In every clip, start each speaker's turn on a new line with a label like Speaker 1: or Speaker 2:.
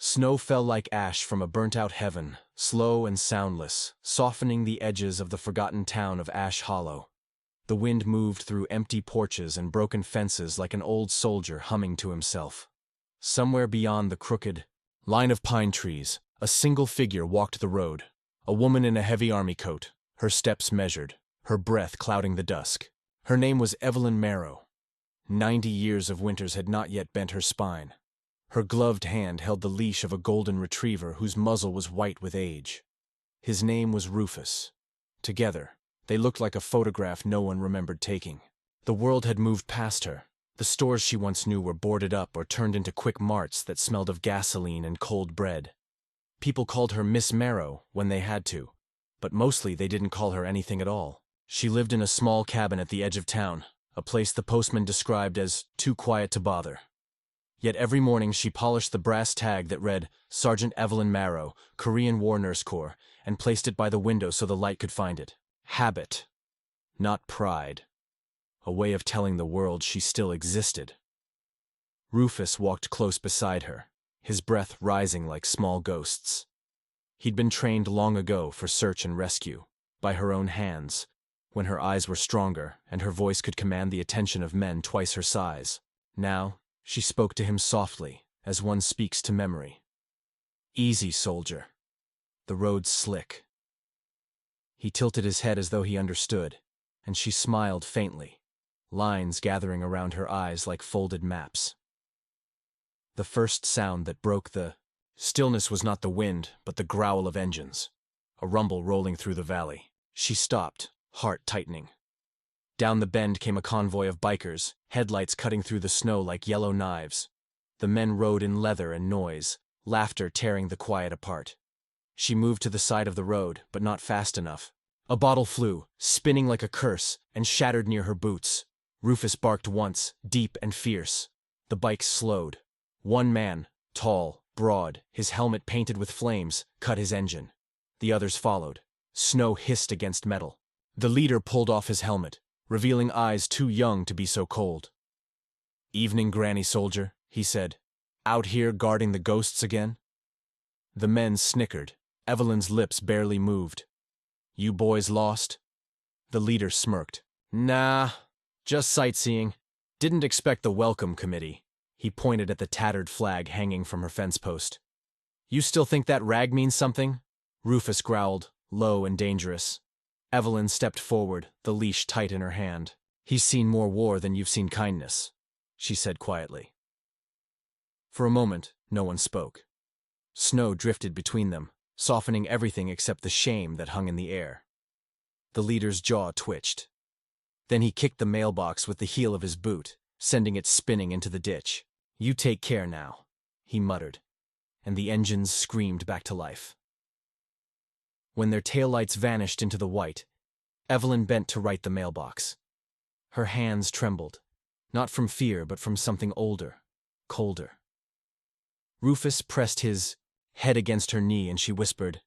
Speaker 1: Snow fell like ash from a burnt-out heaven, slow and soundless, softening the edges of the forgotten town of Ash Hollow. The wind moved through empty porches and broken fences like an old soldier humming to himself. Somewhere beyond the crooked line of pine trees, a single figure walked the road, a woman in a heavy army coat, her steps measured, her breath clouding the dusk. Her name was Evelyn Marrow. 90 years of winters had not yet bent her spine. Her gloved hand held the leash of a golden retriever whose muzzle was white with age. His name was Rufus. Together, they looked like a photograph no one remembered taking. The world had moved past her. The stores she once knew were boarded up or turned into quick marts that smelled of gasoline and cold bread. People called her Miss Marrow when they had to, but mostly they didn't call her anything at all. She lived in a small cabin at the edge of town, a place the postman described as too quiet to bother. Yet every morning she polished the brass tag that read Sergeant Evelyn Marrow, Korean War Nurse Corps, and placed it by the window so the light could find it. Habit, not pride. A way of telling the world she still existed. Rufus walked close beside her, his breath rising like small ghosts. He'd been trained long ago for search and rescue, by her own hands, when her eyes were stronger and her voice could command the attention of men twice her size. Now, she spoke to him softly, as one speaks to memory. Easy, soldier. The road's slick. He tilted his head as though he understood, and she smiled faintly, lines gathering around her eyes like folded maps. The first sound that broke the stillness was not the wind, but the growl of engines, a rumble rolling through the valley. She stopped, heart tightening. Down the bend came a convoy of bikers, headlights cutting through the snow like yellow knives. The men rode in leather and noise, laughter tearing the quiet apart. She moved to the side of the road, but not fast enough. A bottle flew, spinning like a curse, and shattered near her boots. Rufus barked once, deep and fierce. The bikes slowed. One man, tall, broad, his helmet painted with flames, cut his engine. The others followed. Snow hissed against metal. The leader pulled off his helmet, revealing eyes too young to be so cold. "Evening, Granny Soldier," he said. "Out here guarding the ghosts again?" The men snickered. Evelyn's lips barely moved. "You boys lost?" The leader smirked. "Nah, just sightseeing. Didn't expect the welcome committee." He pointed at the tattered flag hanging from her fence post. "You still think that rag means something?" Rufus growled, low and dangerous. Evelyn stepped forward, the leash tight in her hand. "He's seen more war than you've seen kindness," she said quietly. For a moment, no one spoke. Snow drifted between them, softening everything except the shame that hung in the air. The leader's jaw twitched. Then he kicked the mailbox with the heel of his boot, sending it spinning into the ditch. "You take care now," he muttered, and the engines screamed back to life. When their taillights vanished into the white, Evelyn bent to right the mailbox. Her hands trembled, not from fear but from something older, colder. Rufus pressed his head against her knee and she whispered,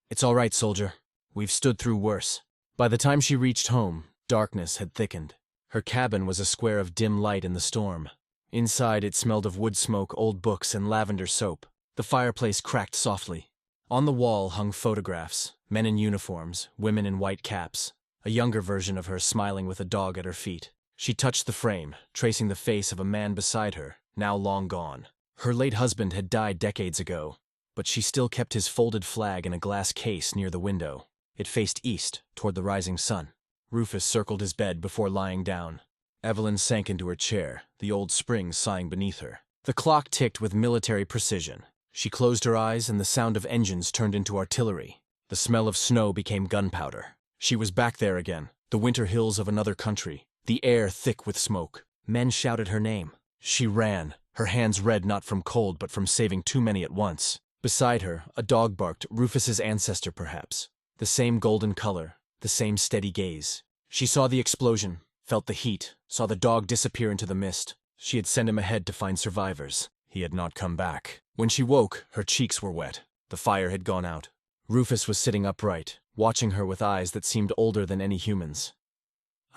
Speaker 1: "It's all right, soldier. We've stood through worse." By the time she reached home, darkness had thickened. Her cabin was a square of dim light in the storm. Inside it smelled of wood smoke, old books, and lavender soap. The fireplace cracked softly. On the wall hung photographs, men in uniforms, women in white caps, a younger version of her smiling with a dog at her feet. She touched the frame, tracing the face of a man beside her, now long gone. Her late husband had died decades ago, but she still kept his folded flag in a glass case near the window. It faced east, toward the rising sun. Rufus circled his bed before lying down. Evelyn sank into her chair, the old springs sighing beneath her. The clock ticked with military precision. She closed her eyes and the sound of engines turned into artillery. The smell of snow became gunpowder. She was back there again, the winter hills of another country, the air thick with smoke. Men shouted her name. She ran, her hands red not from cold but from saving too many at once. Beside her, a dog barked, Rufus's ancestor perhaps. The same golden color, the same steady gaze. She saw the explosion, felt the heat, saw the dog disappear into the mist. She had sent him ahead to find survivors. He had not come back. When she woke, her cheeks were wet. The fire had gone out. Rufus was sitting upright, watching her with eyes that seemed older than any human's.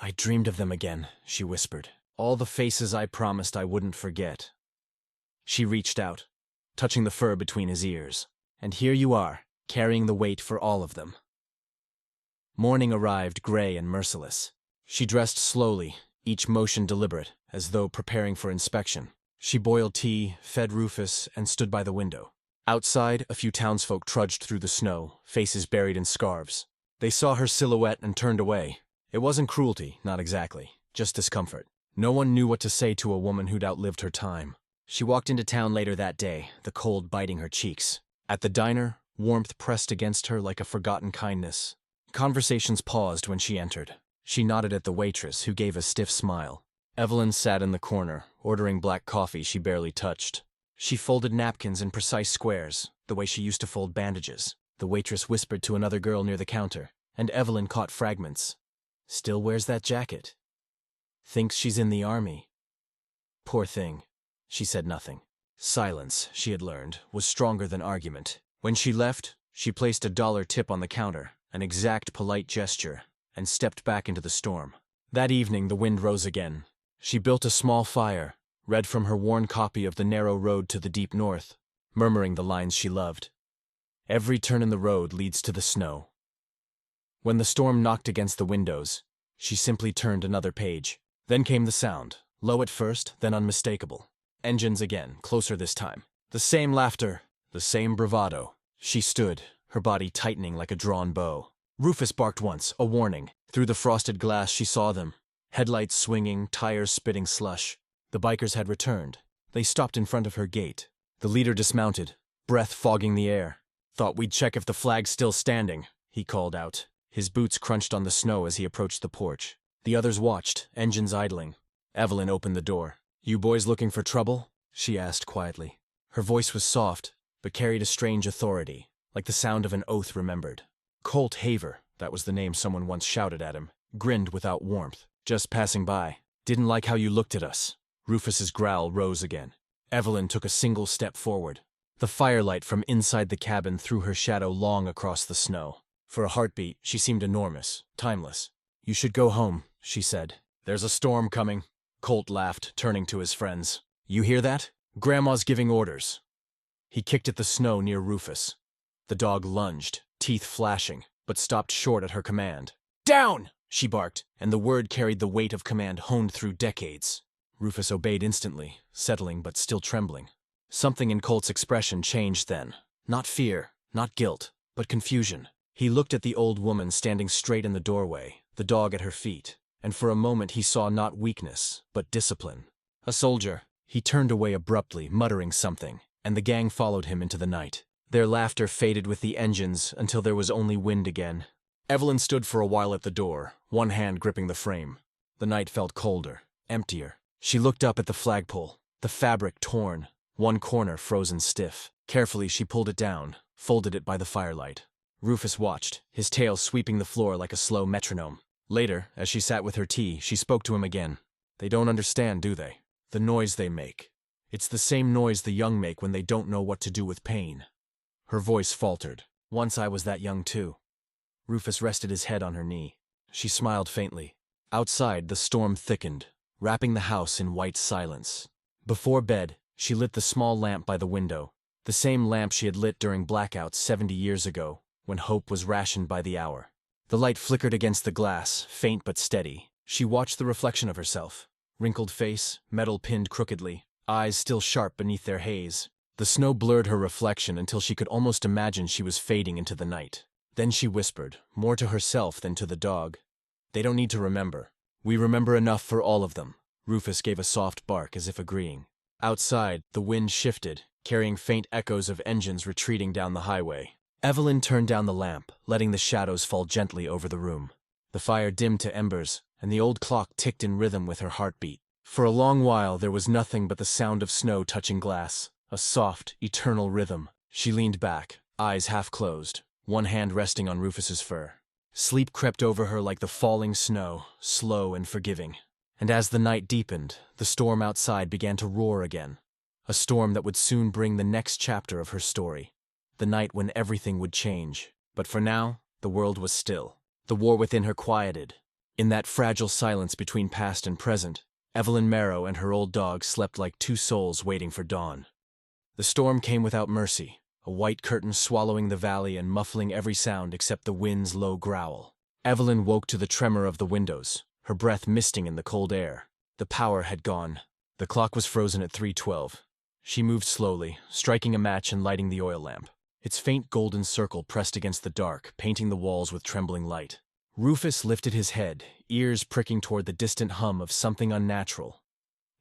Speaker 1: "I dreamed of them again," she whispered. "All the faces I promised I wouldn't forget." She reached out. touching the fur between his ears. And here you are, carrying the weight for all of them. Morning arrived gray and merciless. She dressed slowly, each motion deliberate, as though preparing for inspection. She boiled tea, fed Rufus, and stood by the window. Outside, a few townsfolk trudged through the snow, faces buried in scarves. They saw her silhouette and turned away. It wasn't cruelty, not exactly, just discomfort. No one knew what to say to a woman who'd outlived her time. She walked into town later that day, the cold biting her cheeks. At the diner, warmth pressed against her like a forgotten kindness. Conversations paused when she entered. She nodded at the waitress, who gave a stiff smile. Evelyn sat in the corner, ordering black coffee she barely touched. She folded napkins in precise squares, the way she used to fold bandages. The waitress whispered to another girl near the counter, and Evelyn caught fragments. Still wears that jacket. Thinks she's in the army. Poor thing. She said nothing. Silence, she had learned, was stronger than argument. When she left, she placed $1 tip on the counter, an exact polite gesture, and stepped back into the storm. That evening the wind rose again. She built a small fire, read from her worn copy of The Narrow Road to the Deep North, murmuring the lines she loved. Every turn in the road leads to the snow. When the storm knocked against the windows, she simply turned another page. Then came the sound, low at first, then unmistakable. Engines again, closer this time. The same laughter, the same bravado. She stood, her body tightening like a drawn bow. Rufus barked once, a warning. Through the frosted glass she saw them. Headlights swinging, tires spitting slush. The bikers had returned. They stopped in front of her gate. The leader dismounted, breath fogging the air. "Thought we'd check if the flag's still standing," he called out. His boots crunched on the snow as he approached the porch. The others watched, engines idling. Evelyn opened the door. "You boys looking for trouble?" she asked quietly. Her voice was soft, but carried a strange authority, like the sound of an oath remembered. Colt Haver, that was the name someone once shouted at him, grinned without warmth. "Just passing by. Didn't like how you looked at us." Rufus's growl rose again. Evelyn took a single step forward. The firelight from inside the cabin threw her shadow long across the snow. For a heartbeat, she seemed enormous, timeless. "You should go home," she said. "There's a storm coming." Colt laughed, turning to his friends. "You hear that? Grandma's giving orders." He kicked at the snow near Rufus. The dog lunged, teeth flashing, but stopped short at her command. "Down!" she barked, and the word carried the weight of command honed through decades. Rufus obeyed instantly, settling but still trembling. Something in Colt's expression changed then. Not fear, not guilt, but confusion. He looked at the old woman standing straight in the doorway, the dog at her feet, and for a moment he saw not weakness, but discipline. A soldier. He turned away abruptly, muttering something, and the gang followed him into the night. Their laughter faded with the engines until there was only wind again. Evelyn stood for a while at the door, one hand gripping the frame. The night felt colder, emptier. She looked up at the flagpole, the fabric torn, one corner frozen stiff. Carefully she pulled it down, folded it by the firelight. Rufus watched, his tail sweeping the floor like a slow metronome. Later, as she sat with her tea, she spoke to him again. "They don't understand, do they? The noise they make. It's the same noise the young make when they don't know what to do with pain." Her voice faltered. "Once I was that young too." Rufus rested his head on her knee. She smiled faintly. Outside, the storm thickened, wrapping the house in white silence. Before bed, she lit the small lamp by the window, the same lamp she had lit during blackouts 70 years ago, when hope was rationed by the hour. The light flickered against the glass, faint but steady. She watched the reflection of herself. Wrinkled face, metal pinned crookedly, eyes still sharp beneath their haze. The snow blurred her reflection until she could almost imagine she was fading into the night. Then she whispered, more to herself than to the dog. "They don't need to remember. We remember enough for all of them." Rufus gave a soft bark as if agreeing. Outside, the wind shifted, carrying faint echoes of engines retreating down the highway. Evelyn turned down the lamp, letting the shadows fall gently over the room. The fire dimmed to embers, and the old clock ticked in rhythm with her heartbeat. For a long while there was nothing but the sound of snow touching glass, a soft, eternal rhythm. She leaned back, eyes half closed, one hand resting on Rufus's fur. Sleep crept over her like the falling snow, slow and forgiving. And as the night deepened, the storm outside began to roar again. A storm that would soon bring the next chapter of her story. The night when everything would change. But for now, the world was still. The war within her quieted. In that fragile silence between past and present, Evelyn Marrow and her old dog slept like two souls waiting for dawn. The storm came without mercy, a white curtain swallowing the valley and muffling every sound except the wind's low growl. Evelyn woke to the tremor of the windows, her breath misting in the cold air. The power had gone. The clock was frozen at 3:12. She moved slowly, striking a match and lighting the oil lamp. Its faint golden circle pressed against the dark, painting the walls with trembling light. Rufus lifted his head, ears pricking toward the distant hum of something unnatural.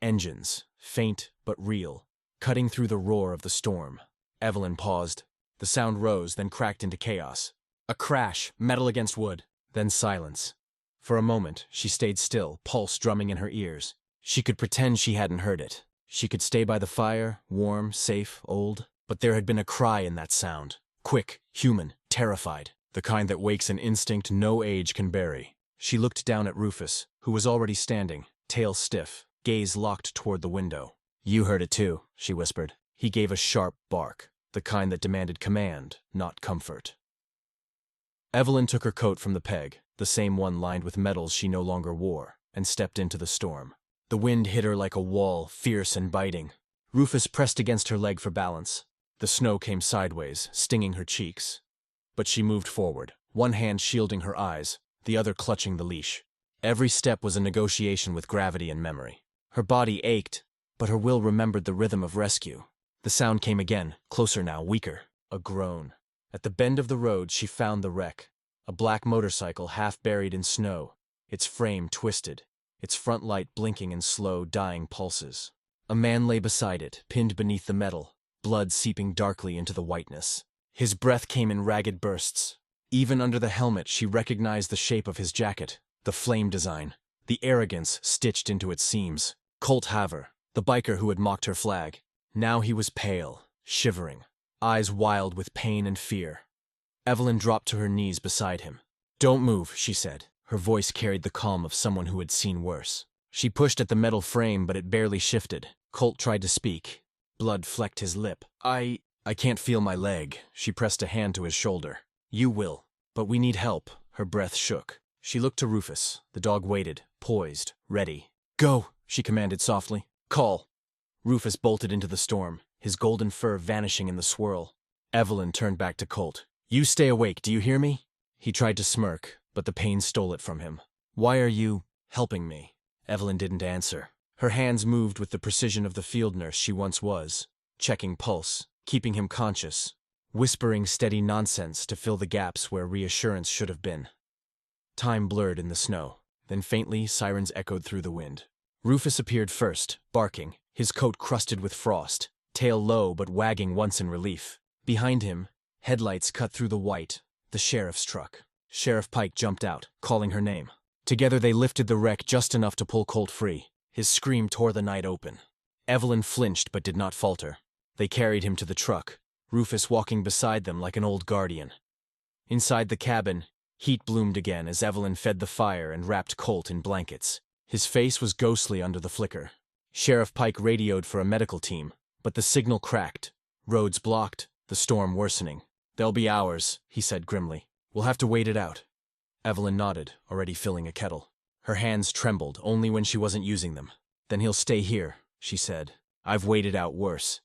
Speaker 1: Engines, faint but real, cutting through the roar of the storm. Evelyn paused. The sound rose, then cracked into chaos. A crash, metal against wood, then silence. For a moment, she stayed still, pulse drumming in her ears. She could pretend she hadn't heard it. She could stay by the fire, warm, safe, old. But there had been a cry in that sound. Quick, human, terrified. The kind that wakes an instinct no age can bury. She looked down at Rufus, who was already standing, tail stiff, gaze locked toward the window. "You heard it too," she whispered. He gave a sharp bark, the kind that demanded command, not comfort. Evelyn took her coat from the peg, the same one lined with metals she no longer wore, and stepped into the storm. The wind hit her like a wall, fierce and biting. Rufus pressed against her leg for balance. The snow came sideways, stinging her cheeks. But she moved forward, one hand shielding her eyes, the other clutching the leash. Every step was a negotiation with gravity and memory. Her body ached, but her will remembered the rhythm of rescue. The sound came again, closer now, weaker. A groan. At the bend of the road, she found the wreck. A black motorcycle half buried in snow, its frame twisted, its front light blinking in slow, dying pulses. A man lay beside it, pinned beneath the metal, blood seeping darkly into the whiteness. His breath came in ragged bursts. Even under the helmet, she recognized the shape of his jacket, the flame design, the arrogance stitched into its seams. Colt Haver, the biker who had mocked her flag. Now he was pale, shivering, eyes wild with pain and fear. Evelyn dropped to her knees beside him. "Don't move," she said. Her voice carried the calm of someone who had seen worse. She pushed at the metal frame, but it barely shifted. Colt tried to speak. Blood flecked his lip. I can't feel my leg." She pressed a hand to his shoulder. "You will. But we need help." Her breath shook. She looked to Rufus. The dog waited, poised, ready. "Go," she commanded softly. "Call." Rufus bolted into the storm, his golden fur vanishing in the swirl. Evelyn turned back to Colt. "You stay awake, do you hear me?" He tried to smirk, but the pain stole it from him. "Why are you helping me?" Evelyn didn't answer. Her hands moved with the precision of the field nurse she once was, checking pulse, keeping him conscious, whispering steady nonsense to fill the gaps where reassurance should have been. Time blurred in the snow. Then faintly, sirens echoed through the wind. Rufus appeared first, barking, his coat crusted with frost, tail low but wagging once in relief. Behind him, headlights cut through the white, the sheriff's truck. Sheriff Pike jumped out, calling her name. Together they lifted the wreck just enough to pull Colt free. His scream tore the night open. Evelyn flinched but did not falter. They carried him to the truck, Rufus walking beside them like an old guardian. Inside the cabin, heat bloomed again as Evelyn fed the fire and wrapped Colt in blankets. His face was ghostly under the flicker. Sheriff Pike radioed for a medical team, but the signal cracked. Roads blocked, the storm worsening. "They'll be hours," he said grimly. "We'll have to wait it out." Evelyn nodded, already filling a kettle. Her hands trembled only when she wasn't using them. "Then he'll stay here," she said. "I've waited out worse."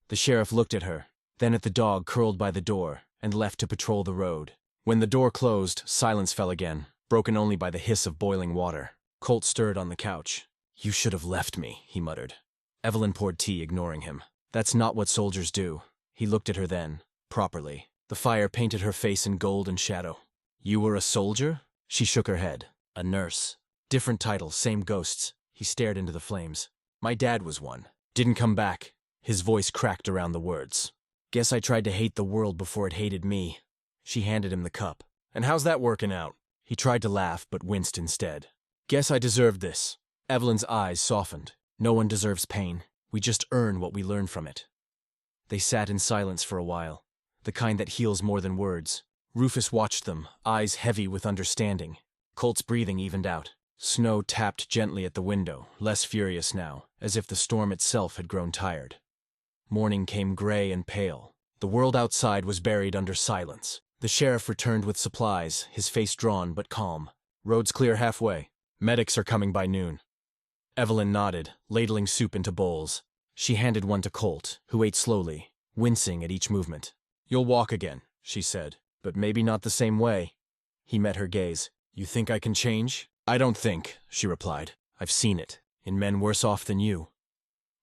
Speaker 1: The sheriff looked at her, then at the dog curled by the door, and left to patrol the road. When the door closed, silence fell again, broken only by the hiss of boiling water. Colt stirred on the couch. "You should have left me," he muttered. Evelyn poured tea, ignoring him. "That's not what soldiers do." He looked at her then, properly. The fire painted her face in gold and shadow. "You were a soldier?" She shook her head. "A nurse. Different title, same ghosts." He stared into the flames. "My dad was one. Didn't come back." His voice cracked around the words. "Guess I tried to hate the world before it hated me." She handed him the cup. "And how's that working out?" He tried to laugh, but winced instead. "Guess I deserved this." Evelyn's eyes softened. "No one deserves pain. We just earn what we learn from it." They sat in silence for a while, the kind that heals more than words. Rufus watched them, eyes heavy with understanding. Colt's breathing evened out. Snow tapped gently at the window, less furious now, as if the storm itself had grown tired. Morning came gray and pale. The world outside was buried under silence. The sheriff returned with supplies, his face drawn but calm. "Road's clear halfway. Medics are coming by noon." Evelyn nodded, ladling soup into bowls. She handed one to Colt, who ate slowly, wincing at each movement. "You'll walk again," she said, "but maybe not the same way." He met her gaze. "You think I can change?" "I don't think," she replied. "I've seen it, in men worse off than you."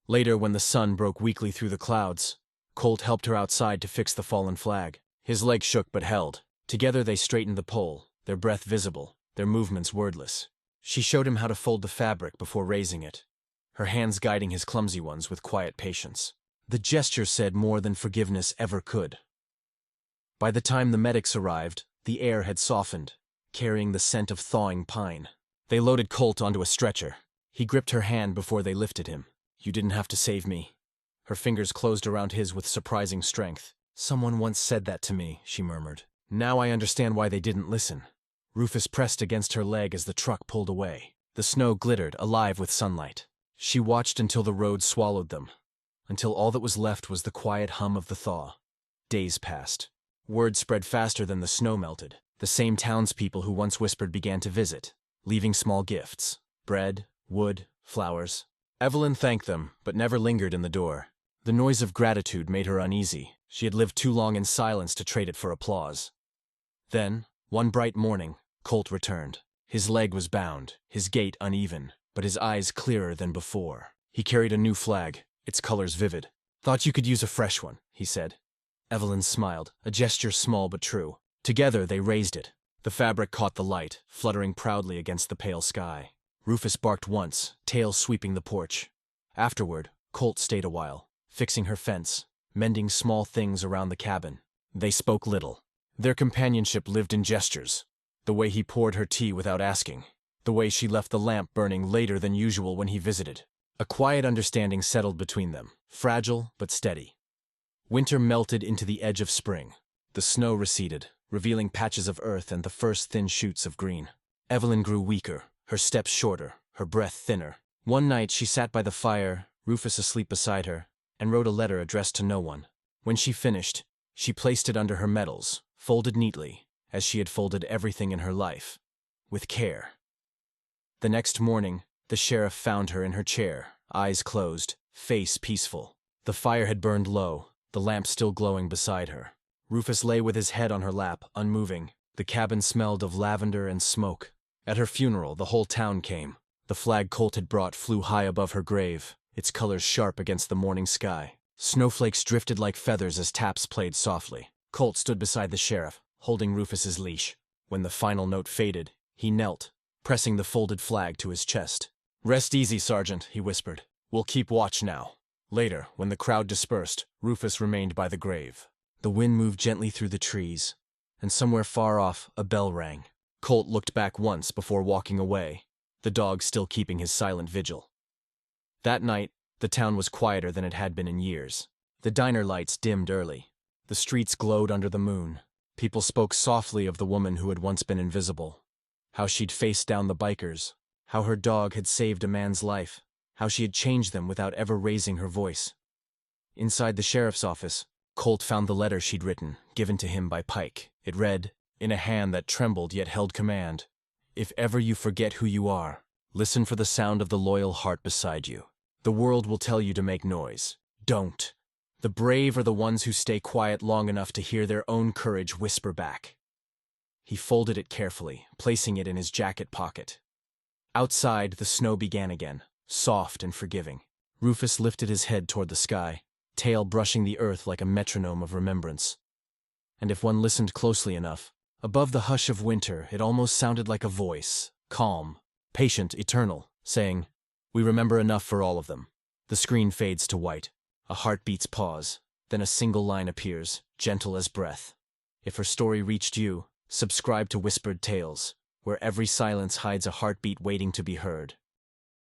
Speaker 1: Later, when the sun broke weakly through the clouds, Colt helped her outside to fix the fallen flag. His leg shook but held. Together they straightened the pole, their breath visible, their movements wordless. She showed him how to fold the fabric before raising it, her hands guiding his clumsy ones with quiet patience. The gesture said more than forgiveness ever could. By the time the medics arrived, the air had softened, carrying the scent of thawing pine. They loaded Colt onto a stretcher. He gripped her hand before they lifted him. "You didn't have to save me." Her fingers closed around his with surprising strength. "Someone once said that to me," she murmured. "Now I understand why they didn't listen." Rufus pressed against her leg as the truck pulled away. The snow glittered, alive with sunlight. She watched until the road swallowed them, until all that was left was the quiet hum of the thaw. Days passed. Word spread faster than the snow melted. The same townspeople who once whispered began to visit, leaving small gifts: bread, wood, flowers. Evelyn thanked them, but never lingered in the door. The noise of gratitude made her uneasy. She had lived too long in silence to trade it for applause. Then, one bright morning, Colt returned. His leg was bound, his gait uneven, but his eyes clearer than before. He carried a new flag, its colors vivid. "Thought you could use a fresh one," he said. Evelyn smiled, a gesture small but true. Together they raised it. The fabric caught the light, fluttering proudly against the pale sky. Rufus barked once, tail sweeping the porch. Afterward, Colt stayed a while, fixing her fence, mending small things around the cabin. They spoke little. Their companionship lived in gestures. The way he poured her tea without asking. The way she left the lamp burning later than usual when he visited. A quiet understanding settled between them, fragile but steady. Winter melted into the edge of spring. The snow receded, revealing patches of earth and the first thin shoots of green. Evelyn grew weaker, her steps shorter, her breath thinner. One night she sat by the fire, Rufus asleep beside her, and wrote a letter addressed to no one. When she finished, she placed it under her medals, folded neatly, as she had folded everything in her life, with care. The next morning, the sheriff found her in her chair, eyes closed, face peaceful. The fire had burned low, the lamp still glowing beside her. Rufus lay with his head on her lap, unmoving. The cabin smelled of lavender and smoke. At her funeral, the whole town came. The flag Colt had brought flew high above her grave, its colors sharp against the morning sky. Snowflakes drifted like feathers as taps played softly. Colt stood beside the sheriff, holding Rufus's leash. When the final note faded, he knelt, pressing the folded flag to his chest. "Rest easy, Sergeant," he whispered. "We'll keep watch now." Later, when the crowd dispersed, Rufus remained by the grave. The wind moved gently through the trees, and somewhere far off, a bell rang. Colt looked back once before walking away, the dog still keeping his silent vigil. That night, the town was quieter than it had been in years. The diner lights dimmed early. The streets glowed under the moon. People spoke softly of the woman who had once been invisible. How she'd faced down the bikers. How her dog had saved a man's life. How she had changed them without ever raising her voice. Inside the sheriff's office, Colt found the letter she'd written, given to him by Pike. It read, in a hand that trembled yet held command, "If ever you forget who you are, listen for the sound of the loyal heart beside you. The world will tell you to make noise. Don't. The brave are the ones who stay quiet long enough to hear their own courage whisper back." He folded it carefully, placing it in his jacket pocket. Outside, the snow began again, soft and forgiving. Rufus lifted his head toward the sky, tail brushing the earth like a metronome of remembrance. And if one listened closely enough, above the hush of winter, it almost sounded like a voice, calm, patient, eternal, saying, "We remember enough for all of them." The screen fades to white. A heartbeat's pause. Then a single line appears, gentle as breath. If her story reached you, subscribe to Whispered Tales, where every silence hides a heartbeat waiting to be heard.